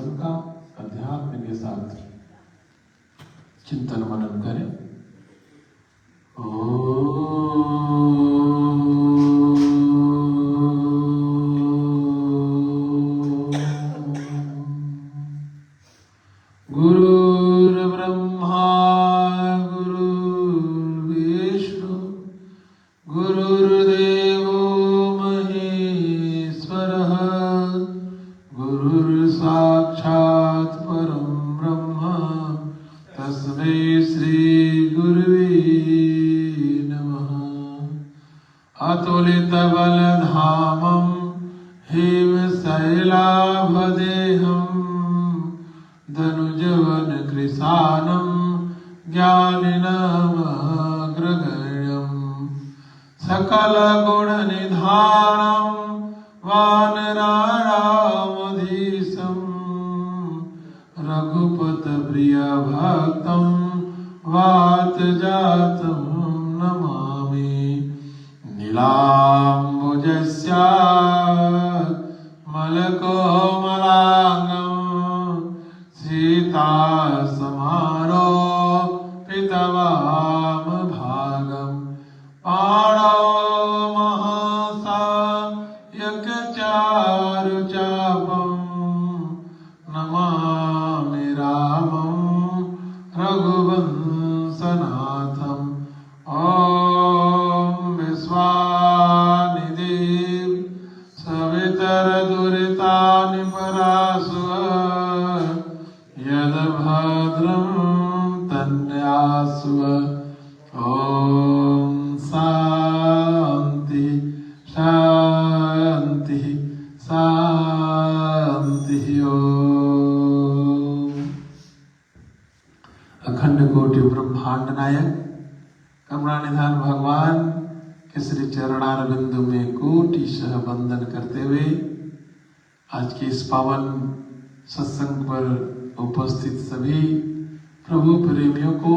जीवन का अध्यात्म के साथ चिंतन मनन करें। गुरुर्ब्रह्मा गुरुर्विष्णु गुरुर्देवो महेश्वरः गुरुर्साक्षात् परं ब्रह्म तस्मै श्री गुरुवे नमः। अतुलितबलधामं हेमशैलाभदेहं धनुजवन कृशानं ज्ञानिनमग्रगण्यं सकलगुणनिधानं वानराणामधीशं रघुपतप्रियभक्तं वातजातं नमामि। नीलाम्बुजस्य मलकोमलाङ्गं सीतासमारोपितवामभागं पाणौ महासायकचारुचापं नमामि रामं रघुवंशनाथम्। ॐ विश्वानिदेव सवितरदुरितानि परासुः यद्भद्रं तन्यासुः। ॐ शान्ति शान्ति शान्तिः। अखंड कोटि ब्रह्मांड नायक करुणानिधान भगवान के श्री चरणारविंद में कोटिशः वंदन करते हुए आज के इस पावन सत्संग पर उपस्थित सभी प्रभु प्रेमियों को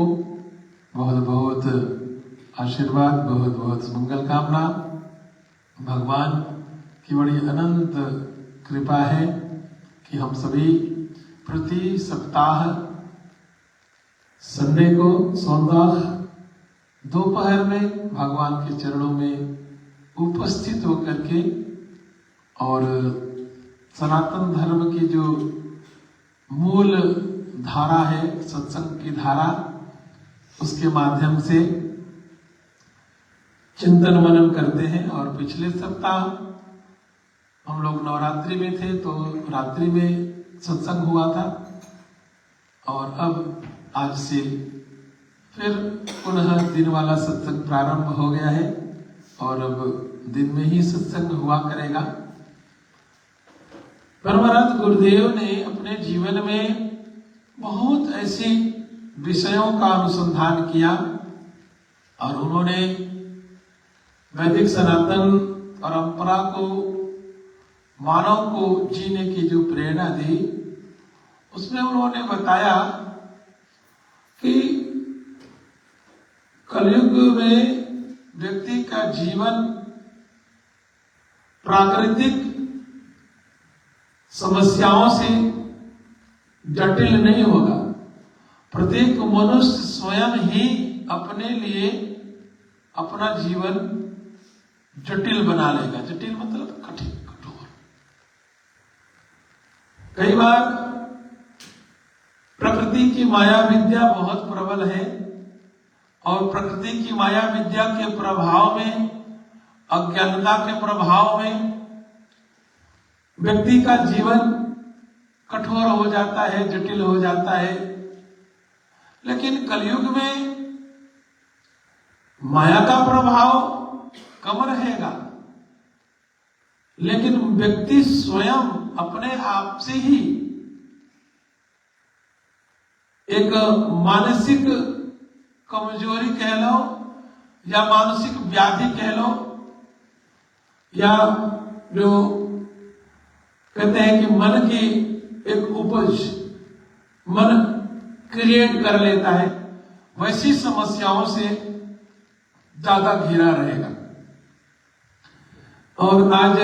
बहुत बहुत आशीर्वाद, बहुत बहुत मंगल कामना। भगवान की बड़ी अनंत कृपा है कि हम सभी प्रति सप्ताह संडे को सोमवार दोपहर में भगवान के चरणों में उपस्थित होकर के और सनातन धर्म की जो मूल धारा है, सत्संग की धारा, उसके माध्यम से चिंतन मनन करते हैं। और पिछले सप्ताह हम लोग नवरात्रि में थे तो रात्रि में सत्संग हुआ था और अब आज से फिर पुनः दिन वाला सत्संग प्रारंभ हो गया है और अब दिन में ही सत्संग हुआ करेगा। परमहंस गुरुदेव ने अपने जीवन में बहुत ऐसे विषयों का अनुसंधान किया और उन्होंने वैदिक सनातन परंपरा को, मानव को जीने की जो प्रेरणा दी, उसमें उन्होंने बताया कि कलयुग में व्यक्ति का जीवन प्राकृतिक समस्याओं से जटिल नहीं होगा। प्रत्येक मनुष्य स्वयं ही अपने लिए अपना जीवन जटिल बना लेगा। जटिल मतलब कठिन, कठोर। कई बार प्रकृति की माया विद्या बहुत प्रबल है और प्रकृति की माया विद्या के प्रभाव में, अज्ञानता के प्रभाव में व्यक्ति का जीवन कठोर हो जाता है, जटिल हो जाता है। लेकिन कलयुग में माया का प्रभाव कम रहेगा, लेकिन व्यक्ति स्वयं अपने आप से ही एक मानसिक कमजोरी कह लो या मानसिक व्याधि कह लो, या जो कहते हैं कि मन की एक उपज मन क्रिएट कर लेता है, वैसी समस्याओं से ज्यादा घिरा रहेगा। और आज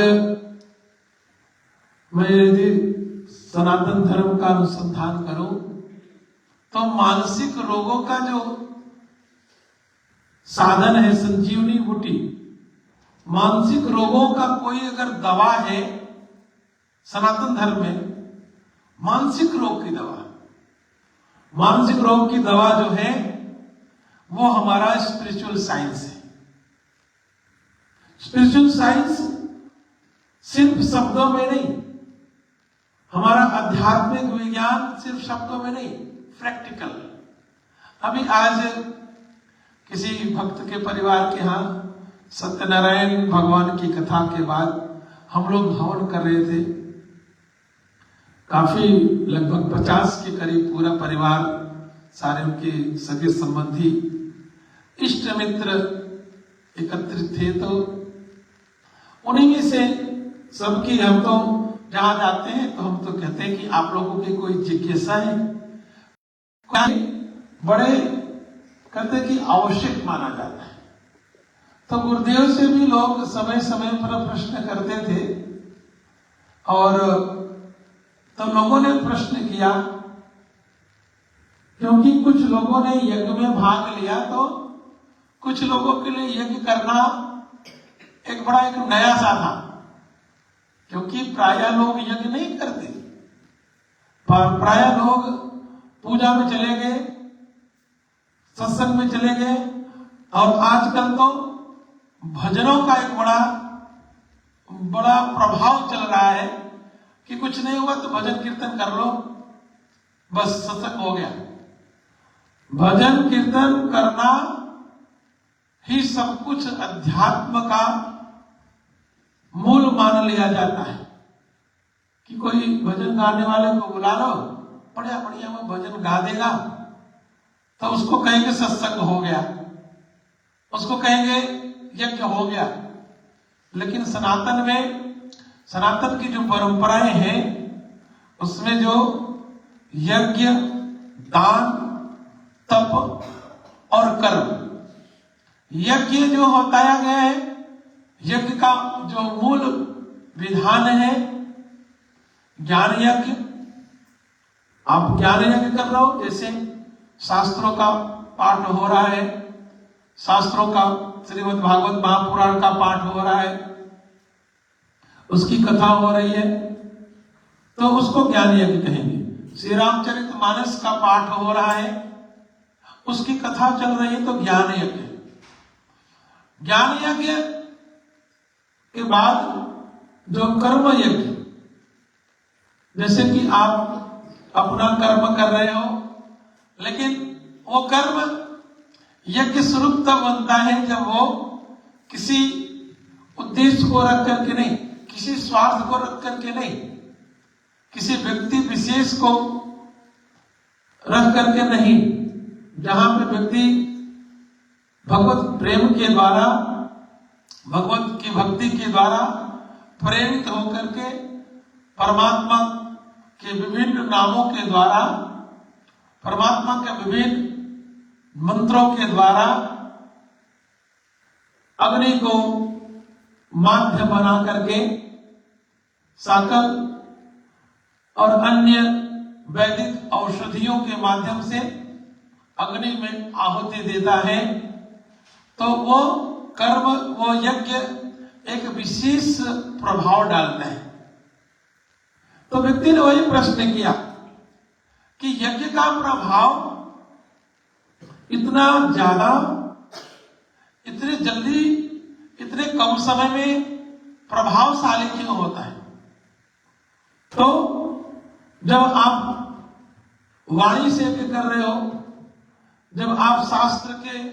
मैं यदि सनातन धर्म का अनुसंधान करूं तो मानसिक रोगों का जो साधन है संजीवनी बूटी, मानसिक रोगों का कोई अगर दवा है सनातन धर्म में, मानसिक रोग की दवा, मानसिक रोग की दवा जो है वो हमारा स्पिरिचुअल साइंस है। स्पिरिचुअल साइंस सिर्फ शब्दों में नहीं, हमारा आध्यात्मिक विज्ञान सिर्फ शब्दों में नहीं, प्रैक्टिकल। अभी आज किसी भक्त के परिवार के यहाँ सत्यनारायण भगवान की कथा के बाद हम लोग हवन कर रहे थे। काफी लगभग 50 के करीब पूरा परिवार, सारे उनके सगे संबंधी, इष्ट मित्र एकत्रित थे। तो उन्हीं में से सबकी, हम तो जहां जाते हैं तो हम तो कहते हैं कि आप लोगों की कोई जिज्ञासा है, बड़े कहते हैं कि आवश्यक माना जाता है। तो गुरुदेव से भी लोग समय समय पर प्रश्न करते थे और तो लोगों ने प्रश्न किया, क्योंकि कुछ लोगों ने यज्ञ में भाग लिया तो कुछ लोगों के लिए यज्ञ करना एक बड़ा एक नया सा था, क्योंकि प्रायः लोग यज्ञ नहीं करते, पर प्रायः लोग पूजा में चले गए, सत्संग में चले गए। और आजकल तो भजनों का एक बड़ा प्रभाव चल रहा है कि कुछ नहीं हुआ तो भजन कीर्तन कर लो, बस सत्संग हो गया। भजन कीर्तन करना ही सब कुछ अध्यात्म का मूल मान लिया जाता है कि कोई भजन गाने वाले को बुला लो, बढ़िया बढ़िया वो भजन गा देगा तो उसको कहेंगे सत्संग हो गया, उसको कहेंगे यज्ञ हो गया। लेकिन सनातन में, सनातन की जो परंपराएं हैं उसमें जो यज्ञ, दान, तप और कर्म, यज्ञ जो बताया गया है, यज्ञ का जो मूल विधान है ज्ञान यज्ञ। आप ज्ञान यज्ञ कर रहे हो, जैसे शास्त्रों का पाठ हो रहा है, शास्त्रों का श्रीमद् भागवत महापुराण का पाठ हो रहा है, उसकी कथा हो रही है तो उसको ज्ञान यज्ञ कहेंगे। श्री रामचरितमानस का पाठ हो रहा है, उसकी कथा चल रही है तो ज्ञान यज्ञ। ज्ञान यज्ञ के बाद जो कर्म यज्ञ, जैसे कि आप अपना कर्म कर रहे हो, लेकिन वो कर्म यज्ञ स्वरूप तब बनता है जब वो किसी उद्देश्य को रख करके नहीं, किसी स्वार्थ को रख करके नहीं, किसी व्यक्ति विशेष को रख करके नहीं, जहां पे व्यक्ति भगवत प्रेम के द्वारा, भगवत की भक्ति के द्वारा प्रेरित होकर के परमात्मा के विभिन्न नामों के द्वारा, परमात्मा के विभिन्न मंत्रों के द्वारा अग्नि को माध्य बना करके साकल और अन्य वैदिक औषधियों के माध्यम से अग्नि में आहुति देता है, तो वो कर्म, वो यज्ञ एक विशेष प्रभाव डालता है। तो व्यक्ति ने वही प्रश्न किया कि यज्ञ का प्रभाव इतना ज्यादा, इतने जल्दी, इतने कम समय में प्रभावशाली क्यों होता है? तो जब आप वाणी से यज्ञ कर रहे हो, जब आप शास्त्र के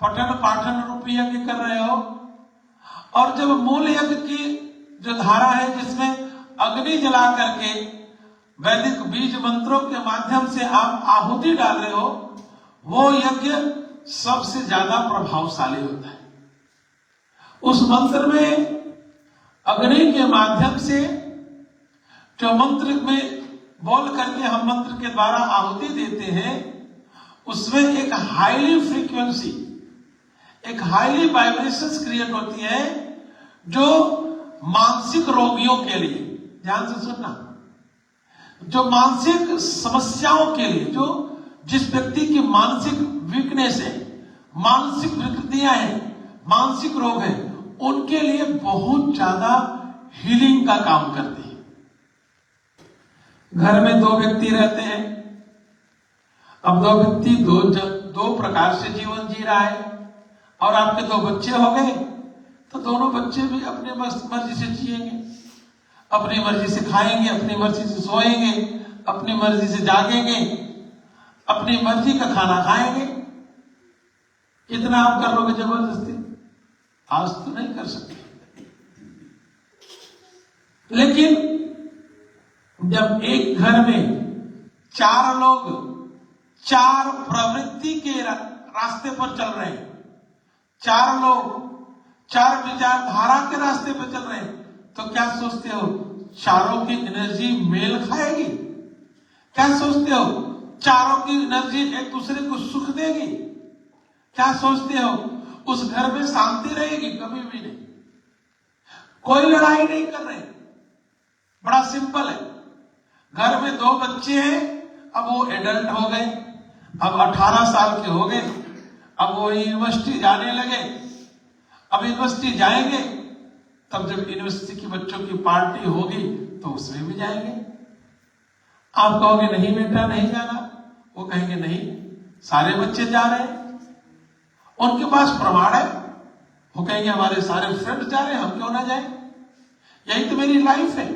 पठन पाठन रूपी यज्ञ कर रहे हो, और जब मूल यज्ञ की जो धारा है जिसमें अग्नि जला करके वैदिक बीज मंत्रों के माध्यम से आप आहुति डाल रहे हो, वो यज्ञ सबसे ज्यादा प्रभावशाली होता है। उस मंत्र में अग्नि के माध्यम से जो मंत्र में बोल करके हम मंत्र के द्वारा आहुति देते हैं, उसमें एक हाईली फ्रीक्वेंसी, एक हाईली वाइब्रेशंस क्रिएट होती है जो मानसिक रोगियों के लिए, ध्यान से सुनना, जो मानसिक समस्याओं के लिए, जो जिस व्यक्ति की मानसिक वीकनेस है, मानसिक विकृतियां हैं, मानसिक रोग है, उनके लिए बहुत ज्यादा हीलिंग का काम करती है। घर में दो व्यक्ति रहते हैं, अब दो व्यक्ति दो प्रकार से जीवन जी रहा है, और आपके दो बच्चे हो गए, तो दोनों बच्चे भी अपने मर्जी से जिएंगे, अपनी मर्जी से खाएंगे, अपनी मर्जी से सोएंगे, अपनी मर्जी से जागेंगे, अपनी मर्जी का खाना खाएंगे। कितना आप कर लोगे जबरदस्ती? आज तो नहीं कर सकते। लेकिन जब एक घर में चार लोग चार प्रवृत्ति के रास्ते पर चल रहे हैं, चार लोग चार विचारधारा के रास्ते पर चल रहे हैं, तो क्या सोचते हो चारों की एनर्जी मेल खाएगी? क्या सोचते हो चारों की एनर्जी एक दूसरे को सुख देगी? क्या सोचते हो उस घर में शांति रहेगी? कभी भी नहीं। कोई लड़ाई नहीं कर रहे, बड़ा सिंपल है। घर में दो बच्चे हैं, अब वो एडल्ट हो गए, अब 18 साल के हो गए, अब वो यूनिवर्सिटी जाने लगे। अब यूनिवर्सिटी जाएंगे, तब जब यूनिवर्सिटी की बच्चों की पार्टी होगी तो उसमें भी जाएंगे। आप कहोगे नहीं बेटा नहीं जाना, वो कहेंगे नहीं सारे बच्चे जा रहे हैं, उनके पास प्रमाण है, वो कहेंगे हमारे सारे फ्रेंड्स जा रहे हैं, हम क्यों ना जाए? यही तो मेरी लाइफ है,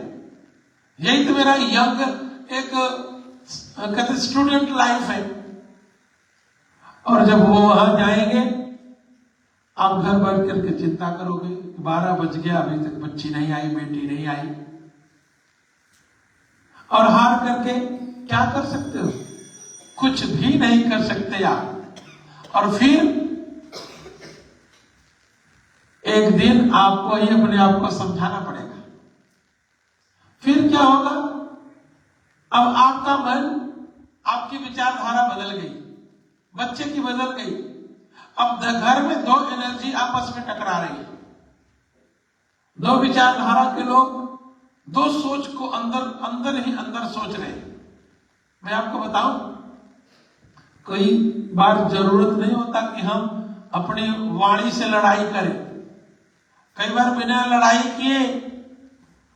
यही तो मेरा यंग एक कहते स्टूडेंट लाइफ है। और जब वो वहां जाएंगे, आप घर बैठ करके चिंता करोगे, 12 बज गया अभी तक बच्ची नहीं आई, बेटी नहीं आई, और हार करके क्या कर सकते हो? कुछ भी नहीं कर सकते आप। और फिर एक दिन आपको ही अपने आप को समझाना पड़ेगा। फिर क्या होगा? अब आपका मन, आपकी विचारधारा बदल गई, बच्चे की बदल गई। अब घर में दो एनर्जी आपस में टकरा रही है, दो विचारधारा के लोग दो सोच को अंदर ही अंदर सोच रहे हैं। मैं आपको बताऊं, कई बार जरूरत नहीं होता कि हम अपनी वाणी से लड़ाई करें। कई बार बिना लड़ाई किए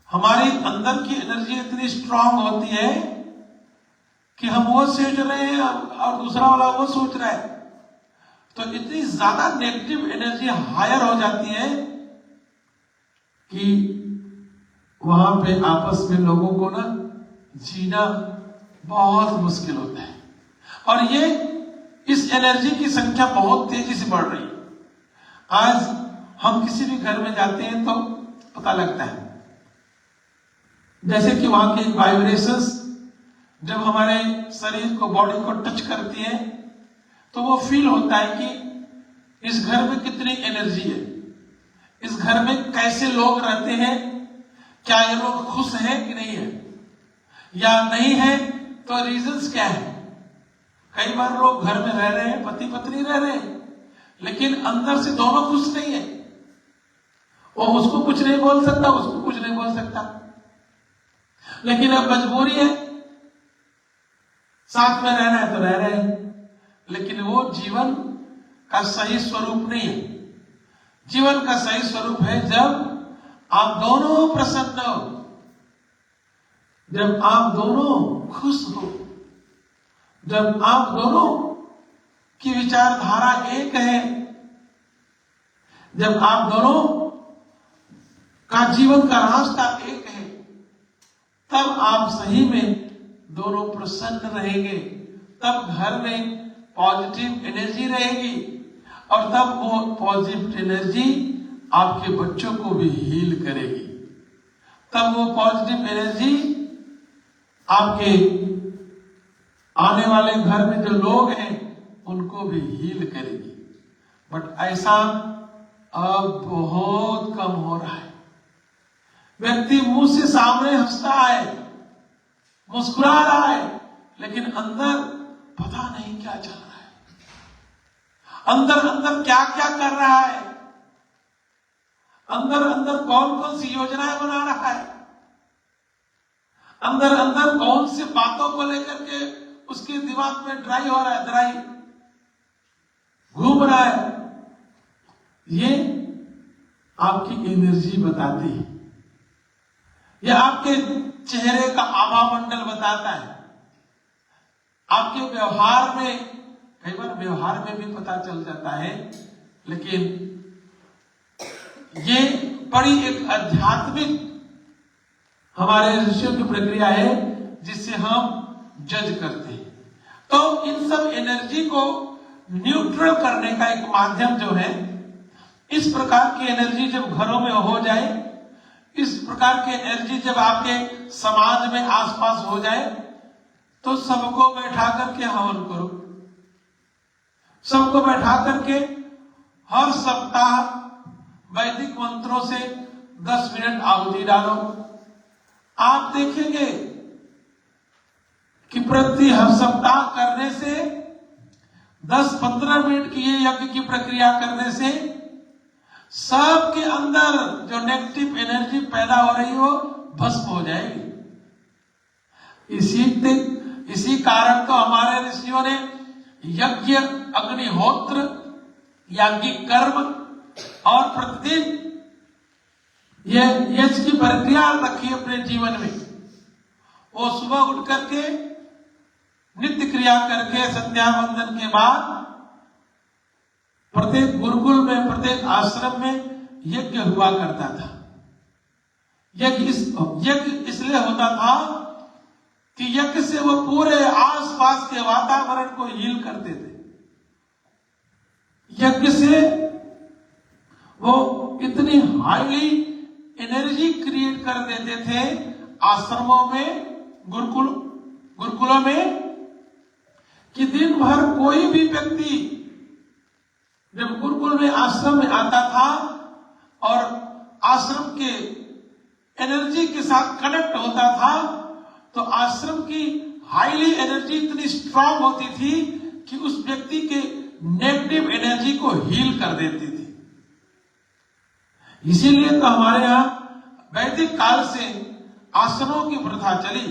हमारी अंदर की एनर्जी इतनी स्ट्रांग होती है कि हम वो सोच रहे हैं और दूसरा वाला वो सोच रहा है, तो इतनी ज्यादा नेगेटिव एनर्जी हायर हो जाती है कि वहां पे आपस में लोगों को ना जीना बहुत मुश्किल होता है। और ये इस एनर्जी की संख्या बहुत तेजी से बढ़ रही है। आज हम किसी भी घर में जाते हैं तो पता लगता है, जैसे कि वहां की वाइब्रेशंस जब हमारे शरीर को, बॉडी को टच करती है, तो वो फील होता है कि इस घर में कितनी एनर्जी है, इस घर में कैसे लोग रहते हैं, क्या ये लोग खुश हैं कि नहीं है, या नहीं है तो रीजंस क्या है। कई बार लोग घर में रह रहे हैं, पति पत्नी रह रहे हैं, लेकिन अंदर से दोनों खुश नहीं है। वो उसको कुछ नहीं बोल सकता, उसको कुछ नहीं बोल सकता, लेकिन अब मजबूरी है, साथ में रहना है तो रह रहे हैं, लेकिन वो जीवन का सही स्वरूप नहीं है। जीवन का सही स्वरूप है जब आप दोनों प्रसन्न हो, जब आप दोनों खुश हो, जब आप दोनों की विचारधारा एक है, जब आप दोनों का जीवन का रास्ता एक है, तब आप सही में दोनों प्रसन्न रहेंगे, तब घर में पॉजिटिव एनर्जी रहेगी, और तब वो पॉजिटिव एनर्जी आपके बच्चों को भी हील करेगी, तब वो पॉजिटिव एनर्जी आपके आने वाले घर में जो लोग हैं उनको भी हील करेगी। बट ऐसा अब बहुत कम हो रहा है। व्यक्ति मुंह से सामने हंसता है, मुस्कुरा रहा है, लेकिन अंदर पता नहीं क्या चल रहा है, अंदर अंदर क्या क्या कर रहा है, अंदर अंदर कौन कौन सी योजनाएं बना रहा है, अंदर अंदर कौन सी बातों को लेकर के उसके दिमाग में ड्राई हो रहा है, ड्राई घूम रहा है, ये आपकी एनर्जी बताती है। यह आपके चेहरे का आभा मंडल बताता है। आपके व्यवहार में, कई बार व्यवहार में भी पता चल जाता है, लेकिन ये बड़ी एक आध्यात्मिक हमारे ऋषियों की प्रक्रिया है जिससे हम जज करते हैं। तो इन सब एनर्जी को न्यूट्रल करने का एक माध्यम जो है, इस प्रकार की एनर्जी जब घरों में हो जाए, इस प्रकार की एनर्जी जब आपके समाज में आसपास हो जाए, तो सबको बैठा करके हवन करो। सबको बैठा करके हर सप्ताह वैदिक मंत्रों से 10 मिनट आहुति डालो। आप देखेंगे कि प्रति हर सप्ताह करने से 10-15 मिनट की ये यज्ञ की प्रक्रिया करने से सबके अंदर जो नेगेटिव एनर्जी पैदा हो रही हो भस्म हो जाएगी। इसी कारण तो हमारे ऋषियों ने यज्ञ, अग्निहोत्र, याज्ञिक कर्म और प्रतिदिन यज्ञ की प्रक्रिया रखी अपने जीवन में। वो सुबह उठ करके नित्य क्रिया करके संध्या वंदन के बाद प्रत्येक गुरुकुल में, प्रत्येक आश्रम में यज्ञ हुआ करता था। यज्ञ इसलिए होता था कि यज्ञ से वो पूरे आसपास के वातावरण को हील करते थे। यज्ञ से वो इतनी हाईली एनर्जी क्रिएट कर देते थे आश्रमों में, गुरुकुलों में, कि दिन भर कोई भी व्यक्ति जब गुरुकुल में, आश्रम में आता था और आश्रम के एनर्जी के साथ कनेक्ट होता था, तो आश्रम की हाईली एनर्जी इतनी स्ट्रांग होती थी कि उस व्यक्ति के नेगेटिव एनर्जी को हील कर देती थी। इसीलिए तो हमारे यहां वैदिक काल से आश्रमों की प्रथा चली।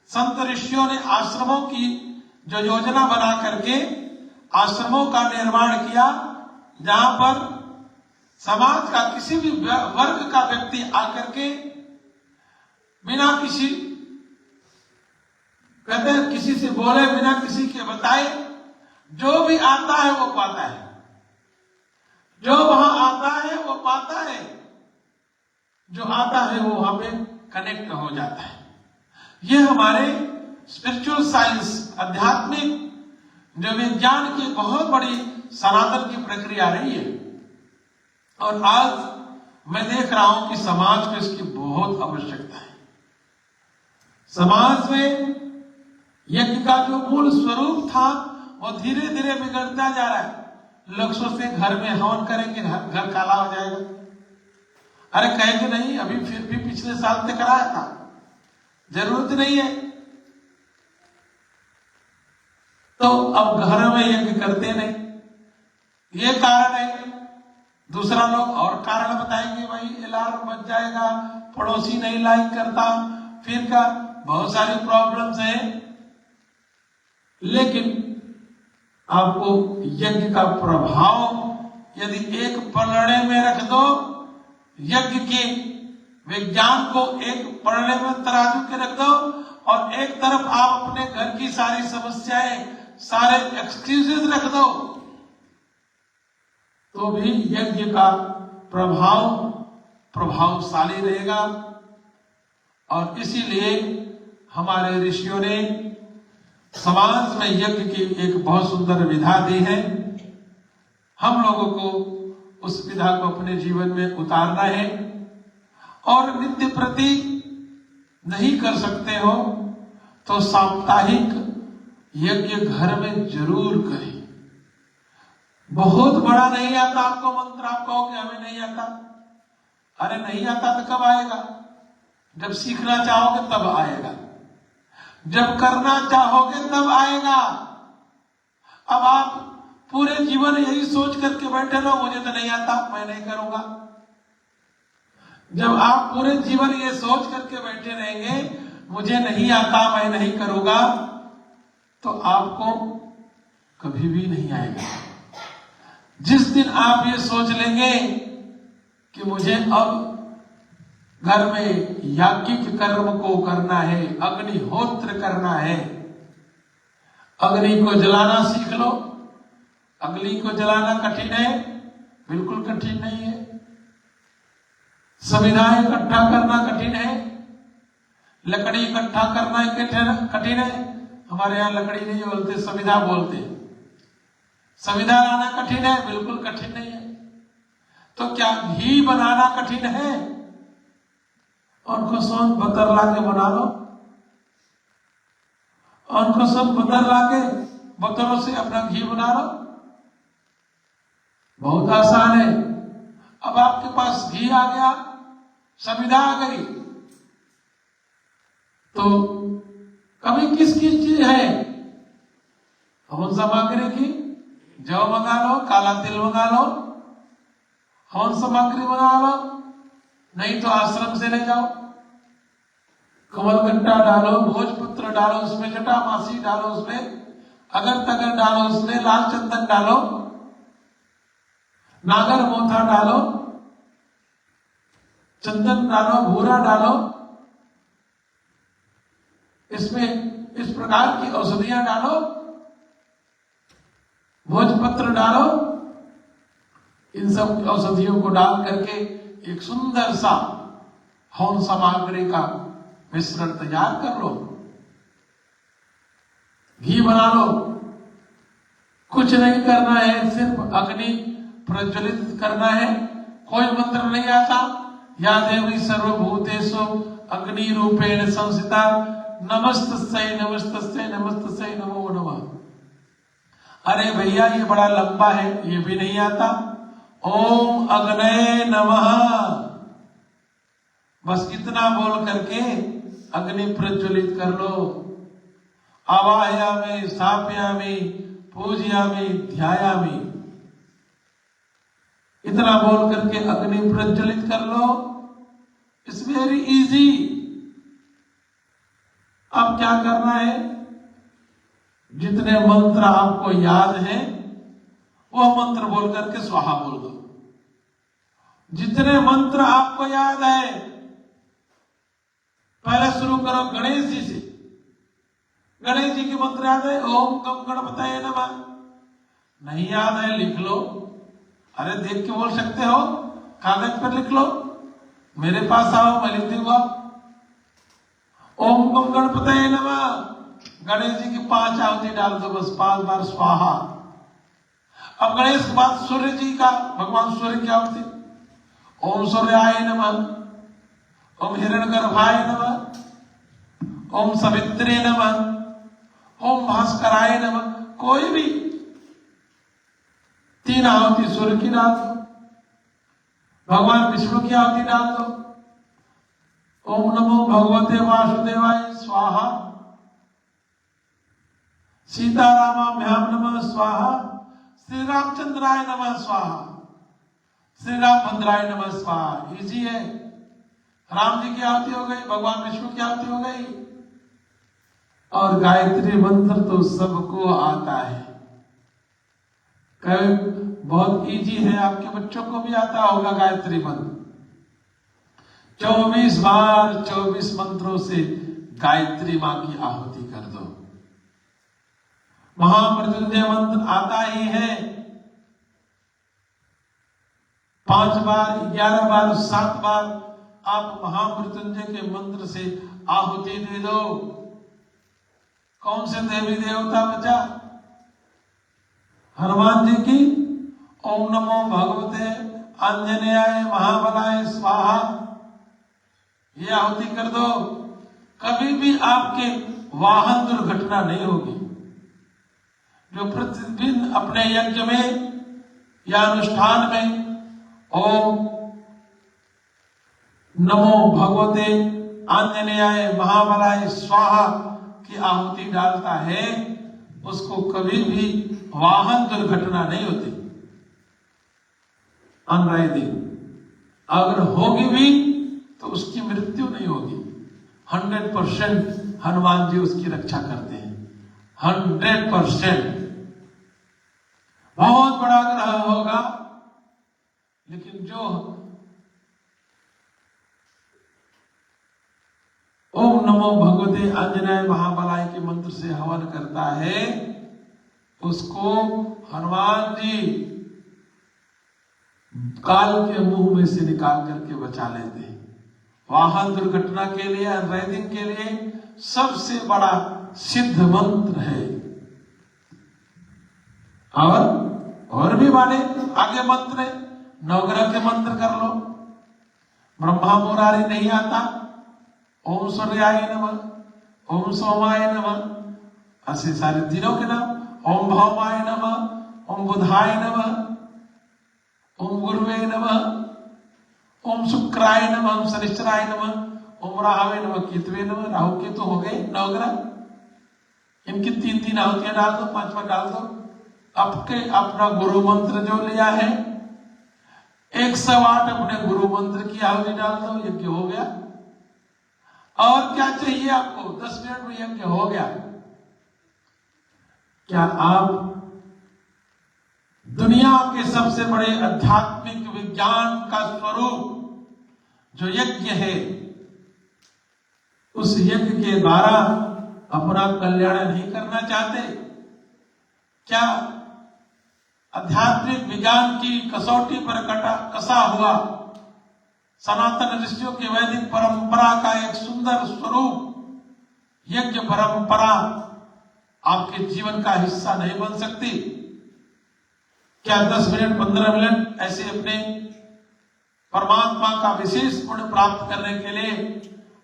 संत ऋषियों ने आश्रमों की जो योजना बना करके आश्रमों का निर्माण किया, जहां पर समाज का किसी भी वर्ग का व्यक्ति आकर के बिना किसी, कहते हैं किसी से बोले, बिना किसी के बताए, जो भी आता है वो पाता है, जो वहां आता है वो पाता है, जो आता है वो वहां पे कनेक्ट हो जाता है। ये हमारे स्पिरिचुअल साइंस, आध्यात्मिक जो विज्ञान की बहुत बड़ी सनातन की प्रक्रिया रही है। और आज मैं देख रहा हूं कि समाज को इसकी बहुत आवश्यकता है। समाज में यज्ञ का जो मूल स्वरूप था वो धीरे धीरे बिगड़ता जा रहा है। लोग सोचते हैं घर में हवन करेंगे घर काला हो जाएगा। अरे कहेंगे नहीं, अभी फिर भी पिछले साल से कराया था, जरूरत नहीं है। तो अब घर में यज्ञ करते नहीं, ये कारण है। दूसरा लोग और कारण बताएंगे, भाई अलार्म बज जाएगा, पड़ोसी नहीं लाइक करता, फिर का बहुत सारी प्रॉब्लम्स हैं। लेकिन आपको यज्ञ का प्रभाव यदि एक पलड़े में रख दो, यज्ञ के विज्ञान को एक पलड़े में तराजू के रख दो, और एक तरफ आप अपने घर की सारी समस्याएं, सारे एक्सक्यूजेस रख दो, तो भी यज्ञ का प्रभावशाली रहेगा। और इसीलिए हमारे ऋषियों ने समाज में यज्ञ की एक बहुत सुंदर विधा दी है। हम लोगों को उस विधा को अपने जीवन में उतारना है। और नित्य प्रति नहीं कर सकते हो तो साप्ताहिक यज्ञ घर में जरूर करें। बहुत बड़ा नहीं आता आपको मंत्र, आप कहोगे हमें नहीं आता। अरे नहीं आता तो कब आएगा? जब सीखना चाहोगे तब आएगा, जब करना चाहोगे तब आएगा। अब आप पूरे जीवन यही सोच करके बैठे रहो, मुझे तो नहीं आता, मैं नहीं करूंगा। जब आप पूरे जीवन ये सोच करके बैठे रहेंगे मुझे नहीं आता, मैं नहीं करूंगा, तो आपको कभी भी नहीं आएगा। जिस दिन आप ये सोच लेंगे कि मुझे अब घर में याज्ञिक कर्म को करना है, अग्निहोत्र करना है, अग्नि को जलाना सीख लो। अग्नि को जलाना कठिन है? बिल्कुल कठिन नहीं है। समिधाएं इकट्ठा करना कठिन है? लकड़ी इकट्ठा करना कठिन है? हमारे यहाँ लकड़ी नहीं बोलते, समिधा बोलते हैं। समिधा लाना कठिन है? बिल्कुल कठिन नहीं है। तो क्या घी बनाना कठिन है? उनको सोन बतर ला के बना लो, उनको सोन बतर ला के बतरों से अपना घी बना लो, बहुत आसान है। अब आपके पास घी आ गया, समिधा आ गई, तो कभी किसकी चीज है? हवन सामग्री की। जौ मंगा लो, काला तिल मंगा लो, हवन सामग्री मंगा लो, नहीं तो आश्रम से ले जाओ। कमलगट्टा डालो, भोजपत्र डालो, उसमें जटामासी डालो, उसमें अगर तगर डालो, उसमें लाल चंदन डालो, नागर मोथा डालो, चंदन डालो, भूरा डालो, इसमें इस प्रकार की औषधियां डालो, भोजपत्र डालो। इन सब औषधियों को डाल करके एक सुंदर सा हवन सामग्री का मिश्रण तैयार कर लो, घी बना लो। कुछ नहीं करना है, सिर्फ अग्नि प्रज्वलित करना है। कोई मंत्र नहीं आता। या देवी सर्वभूतेषु अग्नि रूपेण संस्थिता नमस्तस्यै नमस्तस्यै नमस्तस्यै नमो नमः। अरे भैया ये बड़ा लंबा है, ये भी नहीं आता। ओम अग्नये नमः, बस इतना बोल करके अग्नि प्रज्वलित कर लो। आवाहयामि, स्थापयामि, पूजयामि, ध्यायामि, इतना बोल करके अग्नि प्रज्वलित कर लो। It's very easy. अब क्या करना है? जितने मंत्र आपको याद है वह मंत्र बोल करके स्वाहा बोल दो। जितने मंत्र आपको याद है, पहले शुरू करो गणेश जी से। गणेश जी के मंत्र याद है? ओम गम गणपतये नमः। नहीं याद है? लिख लो। अरे देख के बोल सकते हो, कागज पर लिख लो, मेरे पास आओ, मैं लिख दूंगा। ओम गम गणपतये नमः। गणेश जी की 5 आहुति डाल दो, बस 5 बार स्वाहा। अब गणेश के बाद सूर्य जी का, भगवान सूर्य की आहुति। ओम सूर्याय नमः, ओम हिरण्यगर्भाय नमः, ओम सवित्रे नमः, ओम भास्कराय नमः। कोई भी 3 आहुति सूर्य की डाल दो, भगवान विष्णु की आहुति डाल दो। ओम नमो भगवते वासुदेवाय स्वाहा, सीतारामाभ्याम नमः स्वाहा, श्री रामचंद्राय नमः स्वाहा, श्री रामभद्राय नमः स्वाहा। इजी है। राम जी की आहुति हो गई, भगवान विष्णु की आहुति हो गई। और गायत्री मंत्र तो सबको आता है। बहुत इजी है, आपके बच्चों को भी आता होगा गायत्री मंत्र। 24 बार 24 मंत्रों से गायत्री मां की आहुति कर दो। महामृत्युंजय मंत्र आता ही है। 5 बार, 11 बार, 7 बार आप महामृत्युंजय के मंत्र से आहुति दे दो। कौन से देवी देवता बचा? हनुमान जी की ओम नमो भगवते आंजनेयाय महाबलाय स्वाहा, ये आहुति कर दो। कभी भी आपके वाहन दुर्घटना नहीं होगी। जो प्रतिदिन अपने यज्ञ में या अनुष्ठान में ओम नमो भगवते आंजनेयाय महाबलाय स्वाहा की आहुति डालता है, उसको कभी भी वाहन दुर्घटना नहीं होती। अनराय दिन अगर होगी भी तो उसकी मृत्यु नहीं होगी। 100% हनुमान जी उसकी रक्षा करते हैं। 100%। बहुत बड़ा ग्रह होगा, लेकिन जो ओम नमो भगवते आंजनेय महाबलाय के मंत्र से हवन करता है, उसको हनुमान जी काल के मुंह में से निकाल करके बचा लेते हैं। वाहन दुर्घटना के लिए, अनरेजिंग के लिए सबसे बड़ा सिद्ध मंत्र है। और भी वाले आगे मंत्र है, नवग्रह के मंत्र कर लो। ब्रह्मा मुरारी नहीं आता, ओम सूर्याय नमः, ओम सोमाय नमः, ऐसे सारे दिनों के नाम। ओम भौमाय नमः, ओम बुधाय नमः, ओम गुरुवे नमः, ओम शुक्राय नमः, ओम शनिश्चराय नमः, ओम राहवे नमः, केतुवे नमः। राहु केतु हो गए नवग्रह। इनकी 3-3 आहुतियां डाल दो, 5 डाल दो। अपना गुरु मंत्र जो लिया है 108 अपने गुरु मंत्र की आहुति डाल दो, यज्ञ हो गया। और क्या चाहिए आपको? 10 मिनट में यज्ञ हो गया। क्या आप दुनिया के सबसे बड़े आध्यात्मिक विज्ञान का स्वरूप जो यज्ञ है, उस यज्ञ के द्वारा अपना कल्याण नहीं करना चाहते? क्या आध्यात्मिक विज्ञान की कसौटी पर कसा हुआ सनातन ऋषियों की वैदिक परंपरा का एक सुंदर स्वरूप यज्ञ परंपरा आपके जीवन का हिस्सा नहीं बन सकती? क्या 10 मिनट 15 मिनट ऐसे अपने परमात्मा का विशेष पुण्य प्राप्त करने के लिए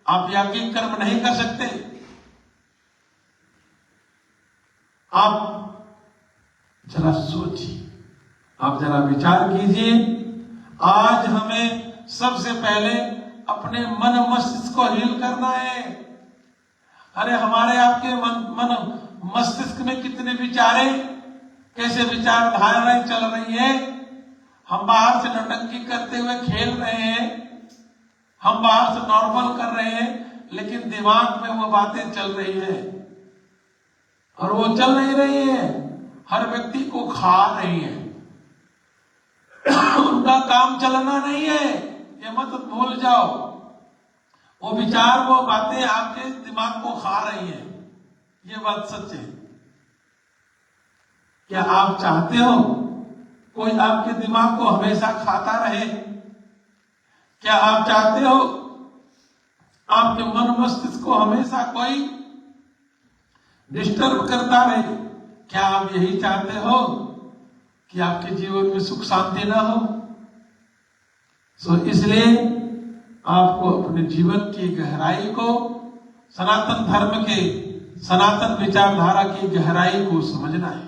आप यज्ञ कर्म नहीं कर सकते? आप जरा सोचिए, आप जरा विचार कीजिए। आज हमें सबसे पहले अपने मन मस्तिष्क को हील करना है। अरे हमारे आपके मन मस्तिष्क में कितने विचारे, कैसे विचारधाराएं चल रही है। हम बाहर से नौटंकी करते हुए खेल रहे हैं, हम बाहर से नॉर्मल कर रहे हैं, लेकिन दिमाग में वो बातें चल रही है। और वो चल नहीं रही है, हर व्यक्ति को खा रही है। उनका काम चलना नहीं है, ये मत भूल जाओ। वो विचार, वो बातें आपके दिमाग को खा रही है, ये बात सच है। क्या आप चाहते हो कोई आपके दिमाग को हमेशा खाता रहे? क्या आप चाहते हो आपके मन मस्तिष्क को हमेशा कोई डिस्टर्ब करता रहे? क्या आप यही चाहते हो कि आपके जीवन में सुख शांति ना हो? इसलिए आपको अपने जीवन की गहराई को, सनातन धर्म के, सनातन विचारधारा की गहराई को समझना है।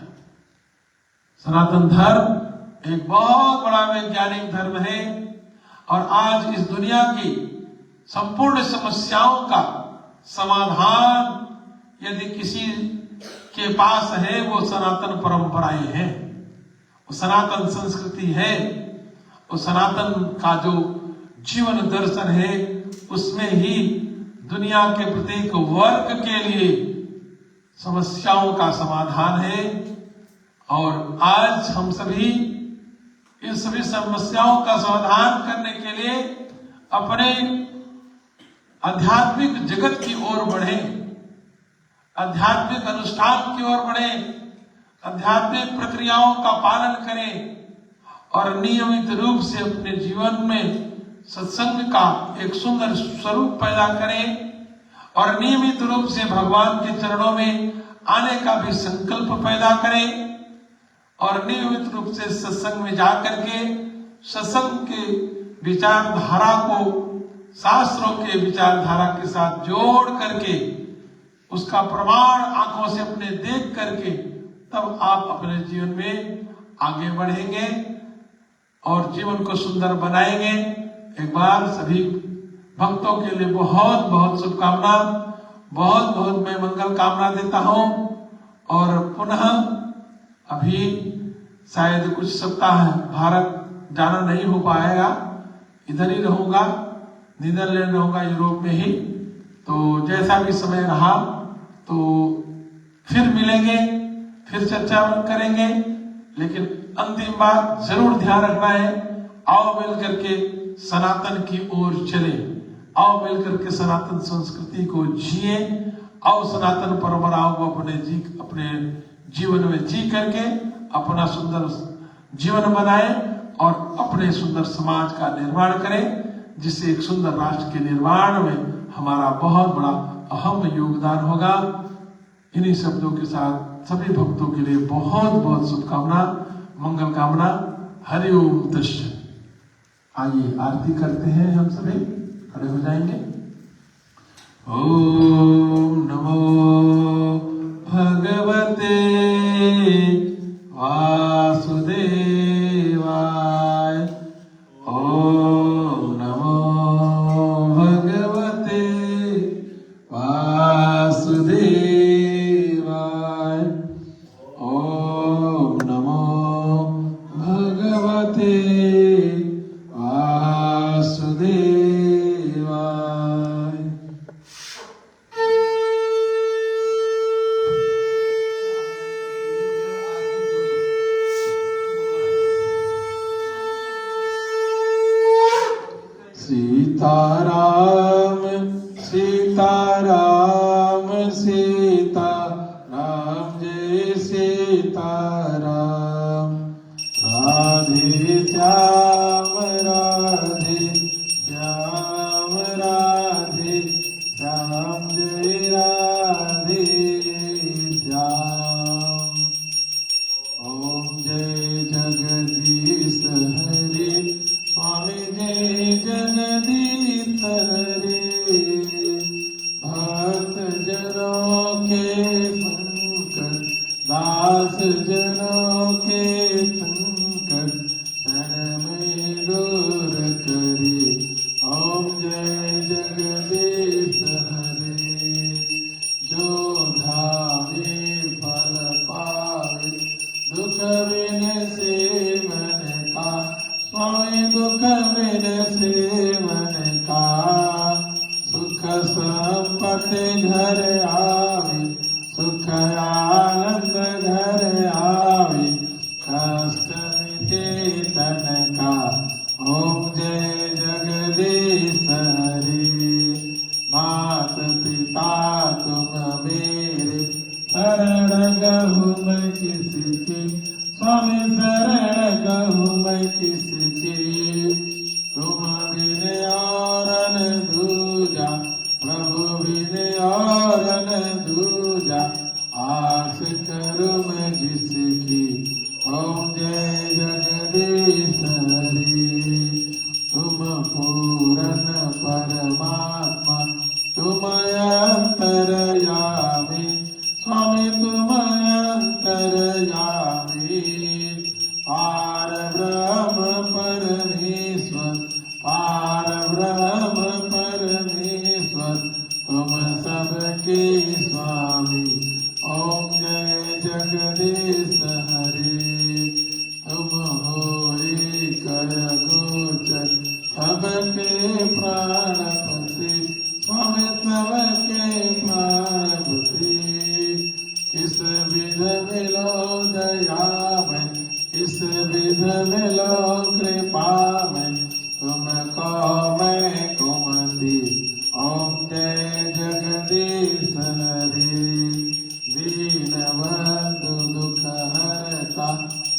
सनातन धर्म एक बहुत बड़ा वैज्ञानिक धर्म है, और आज इस दुनिया की संपूर्ण समस्याओं का समाधान यदि किसी के पास है, वो सनातन परंपराएं हैं, वो सनातन संस्कृति है, वो सनातन का जो जीवन दर्शन है, उसमें ही दुनिया के प्रत्येक वर्ग के लिए समस्याओं का समाधान है। और आज हम सभी इन सभी समस्याओं का समाधान करने के लिए अपने आध्यात्मिक जगत की ओर बढ़े, आध्यात्मिक अनुष्ठान की ओर बढ़े, आध्यात्मिक प्रक्रियाओं का पालन करें, और नियमित रूप से अपने जीवन में सत्संग का एक सुंदर स्वरूप पैदा करें, और नियमित रूप से भगवान के चरणों में आने का भी संकल्प पैदा करें, और नियमित रूप से सत्संग में जाकर के सत्संग के विचारधारा को शास्त्रों के विचारधारा के साथ जोड़ करके उसका प्रमाण आंखों से अपने देख करके तब आप अपने जीवन में आगे बढ़ेंगे और जीवन को सुंदर बनाएंगे। एक बार सभी भक्तों के लिए बहुत बहुत शुभकामना, बहुत बहुत मैं मंगल कामना देता हूं। और पुनः अभी शायद कुछ सप्ताह भारत जाना नहीं हो पाएगा, इधर ही रहूंगा, नीदरलैंड रहूंगा, यूरोप में ही। तो जैसा भी समय रहा तो फिर मिलेंगे, फिर चर्चा करेंगे, लेकिन अंतिम बात जरूर ध्यान रखना है, आओ मिलकर के सनातन की ओर चले, आओ मिलकर के सनातन संस्कृति को जिए, आओ सनातन परंपराओं को अपने जीवन में जी करके अपना सुंदर जीवन बनाए और अपने सुंदर समाज का निर्माण करें, जिससे एक सुंदर राष्ट्र के निर्माण में हमारा बहुत बड़ा अहम योगदान होगा। इन्हीं शब्दों के साथ सभी भक्तों के लिए बहुत बहुत शुभकामना, मंगल कामना। हरि ओम तस्य। आइए आरती करते हैं, हम सभी खड़े हो जाएंगे। ओम नमो भगवते वासुदेवाय। ओम नमो भगवते वासुदेवाय। ओम नमो भगवते वासुदेवाय। सीताराम सीताराम सीताराम जय सीताराम। राधे श्याम राधे श्याम राधे श्याम जय राधे श्याम। ओम जय जगदीश हरे स्वामी जय जगदीश हरे। भक्त जनों के संकट दास जनों के संकट क्षण में दूर करे। ओम जय जगदीश हरे। जो धामे फल पावे दुख बिन से मन का। स्वामी दुख बिन से मन का। सुख संपत्ति घर आवे सुख आनंद घर आवे। कष्ट मिटे तन का। ओम जय जगदीश हरे। मात पिता तुम मेरे शरण गहूँ मैं किसकी। स्वामी शरण गहूँ मैं किसकी। तुम बिन और न दूजा प्रभु बिन और न दूजा। आस करूँ मैं जिसकी। ओम जय जगदीश हरे। तुम पूर्ण परमात्मा तुम अंतर्यामी। स्वामी तुम अंतर्यामी। पार ब्रह्म परमेश्वर पार ब्रह्म परमेश्वर तुम सबके स्वामी। ओम जय जगदीश हरे। तुम हो कर गोचर सबके प्राणपति। स्वामी सबके प्राणपति। किस विध मिलो दया में किस विध मिलो कृपा में। तुमको मैं कुमति। ओम जय जगदीश हरे। दीन बंधु दुख हरता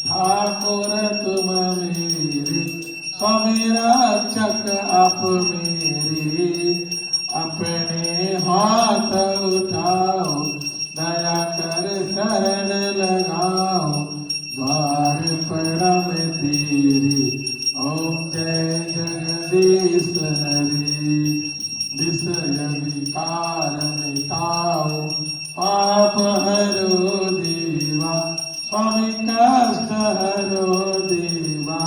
ठाकुर तुम मेरे। स्वामी रक्षक आप मेरे। अपने हाथ उठाओ दया कर शरण लगाओ। द्वार परम तेरे। ओम जय जगदीश हरे। विषय विकार मिटाओ पाप हरो देवा। स्वामी कष्ट हरो देवा।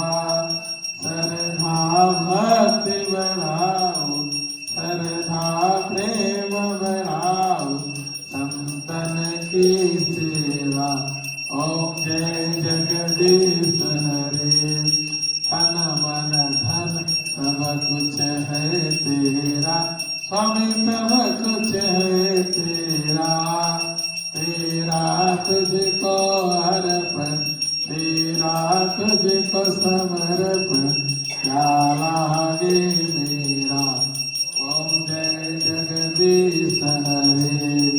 श्रद्धा भक्ति बढ़ाओ श्रद्धा प्रेम बढ़ाओ। संतन की सेवा। ओम जय जगदीश हरे। तन मन धन सब कुछ है तेरा। स्वामी सब कुछ तुझको अर्पण, तेरा तुझको समर्पण, क्या लागे मेरा। ओम जय जगदीश हरे।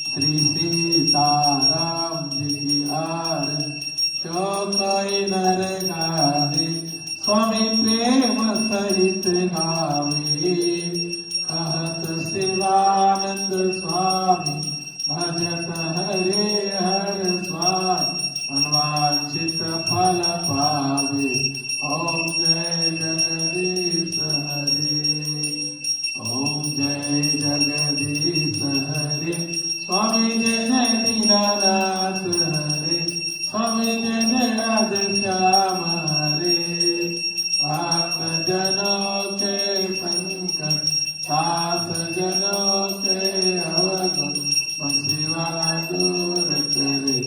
श्री सीताराम जी की आरती जो कोई नर गावे, स्वामी प्रेम सहित गावे। कहत शिवानंद स्वामी, भजत हरे हर स्वामी, मनवांछित फल पावे। ओम जय जगदीश हरे। ओम जय जगदीश हरे। स्वामी जय जय दीनानाथ हरे। स्वामी जय जय राधे श्याम हरे। भक्त जनों के संकट, सात जनों के अवगुण, शिवा दूर करे।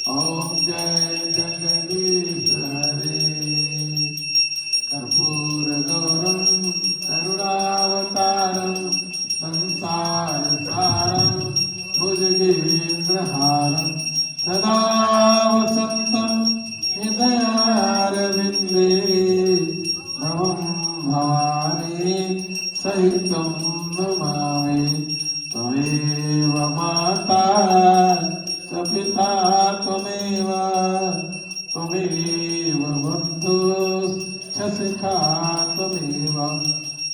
ओम जय जगदीश हरे। कर्पूर गौरम करुणावतारम, संसार सारम भुजगेन्द्रहारम, सदा वसंतम हृदयारविंदे। नमः भवानी सहितं नमामि। त्वमेव माता च पिता त्वमेव, त्वमेव बन्धुश्च सखा त्वमेव,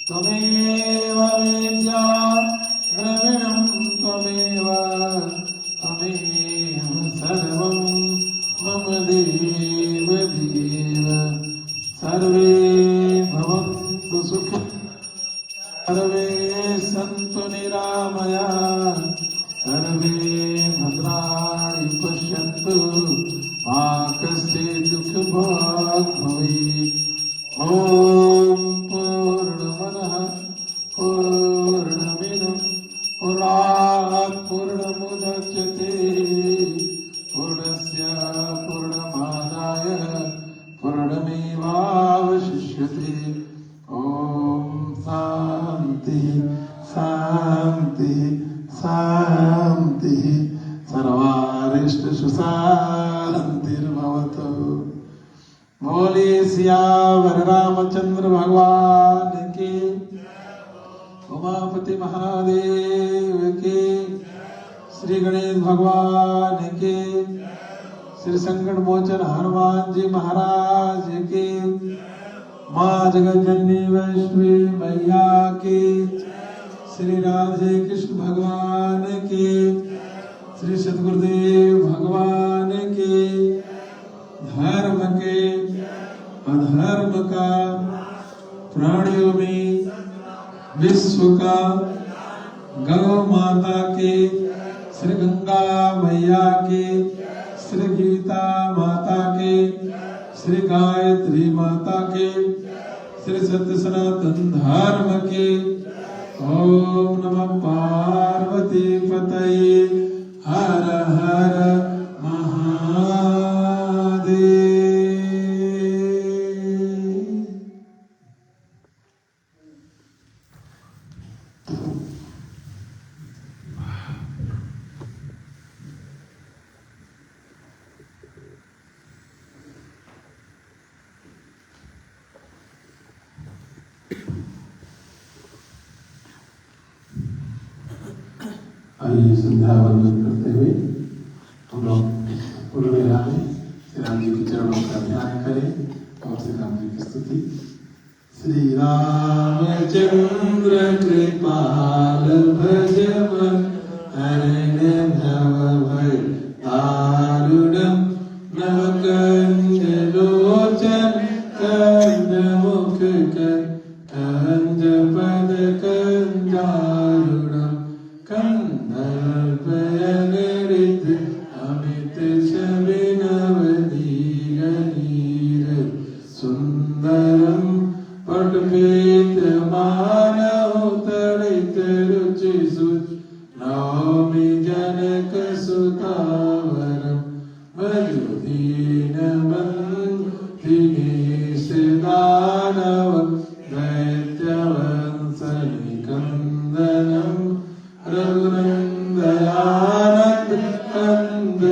त्वमेव विद्या द्रविणं त्वमेव, त्वमेव सर्वं मम देव देव। सर्वे भवन्तु सुखिनः, सर्वे सन्तु निरामयाः, सर्वे भद्राणि पश्यन्तु, मा कश्चित् दुःखभाग् भवेत्। ॐ पूर्णमदः पूर्णमिदं पूर्णात् पूर्णमुदच्यते, पूर्णस्य पूर्णमादाय पूर्णमेवावशिष्यते। ॐ शान्ति शान्ति शान्ति। सर्वारिष्टसु शान्तिर्भवतु। बोले सियावर रामचंद्र भगवान की, उमापति महादेव की, श्री गणेश भगवान की, श्री संकट मोचन हनुमान जी महाराज की, माँ जगज्जननी वैष्णवी मैया की, श्री राधे कृष्ण भगवान की, श्री सद्गुरुदेव भगवान की। धर्म के अधर्म का, प्राणियों में विश्व का, गौ माता के, श्री गंगा मैया के, श्री गीता माता के, श्री गायत्री माता के, श्री सत्य सनातन धर्म के। ओम नमः पार्वती पतये, हर हर महादेव। आइए संध्या वंदन करते हुए हम लोग पूर्ण वेला में श्री राम जी के चरणों का ध्यान करें और श्री राम जी की स्तुति। श्री रामचंद्र कृपाल भज मन, अरण्य भव भय तारुणम, नव कंज लोचन कंज मुख कर, कंज पद कंजारुणम, कंदर्पयनरित अमित छवि नवनीर, सुंदरम पटपेत्रमानौ तडित रुचि सुच, नौमि जनक सुतावरम, वजुदीनबन्धु दानव दैत्यवंशनिकन्दनम्, रघुनन्दयानन्द कंद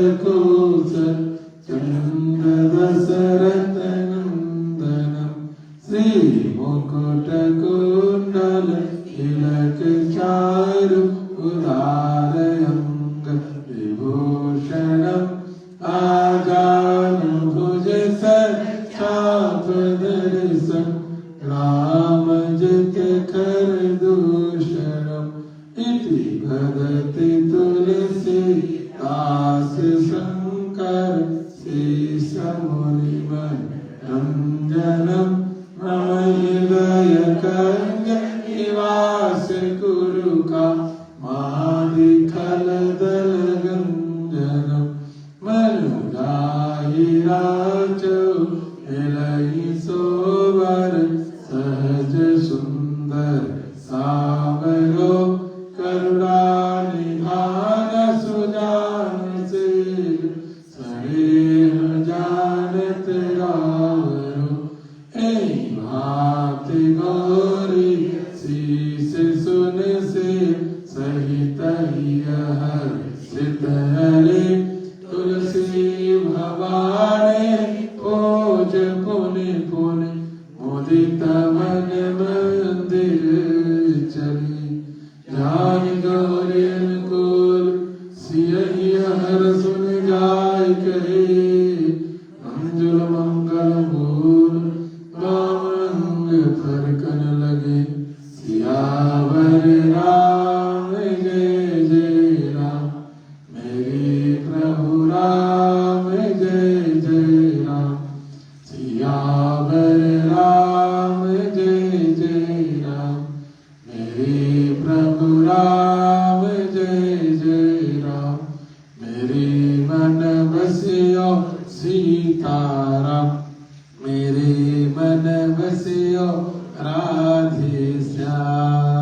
दास शंकर शेष मुनि रंजनम मम हृदय कंज निवास कुरु का मादिखल दल गंजनम मनुराहि राजो एलहि सोवर सहज सुंदर सावरो करुणा निधान सुजान शील स्नेह जानत रावरो हे भाति गौरी शीस सुन से सहित हर सिद्ध हरे तुलसी भवानी पूज पुनि पुनि मुदित मन मंदिर चली जान गौरी अनुकूल सियहि हर सुन जाय कहे मंजुल मंगल मूल मांग फरकन लगे सियावर राम जय जय राम मेरे प्रभु राम जय जय राम सियावर राम जय जय राम मेरे प्रभु राम जय जय राम मेरे मन बसियो सीताराम मेरे मन बसियो राधे श्याम।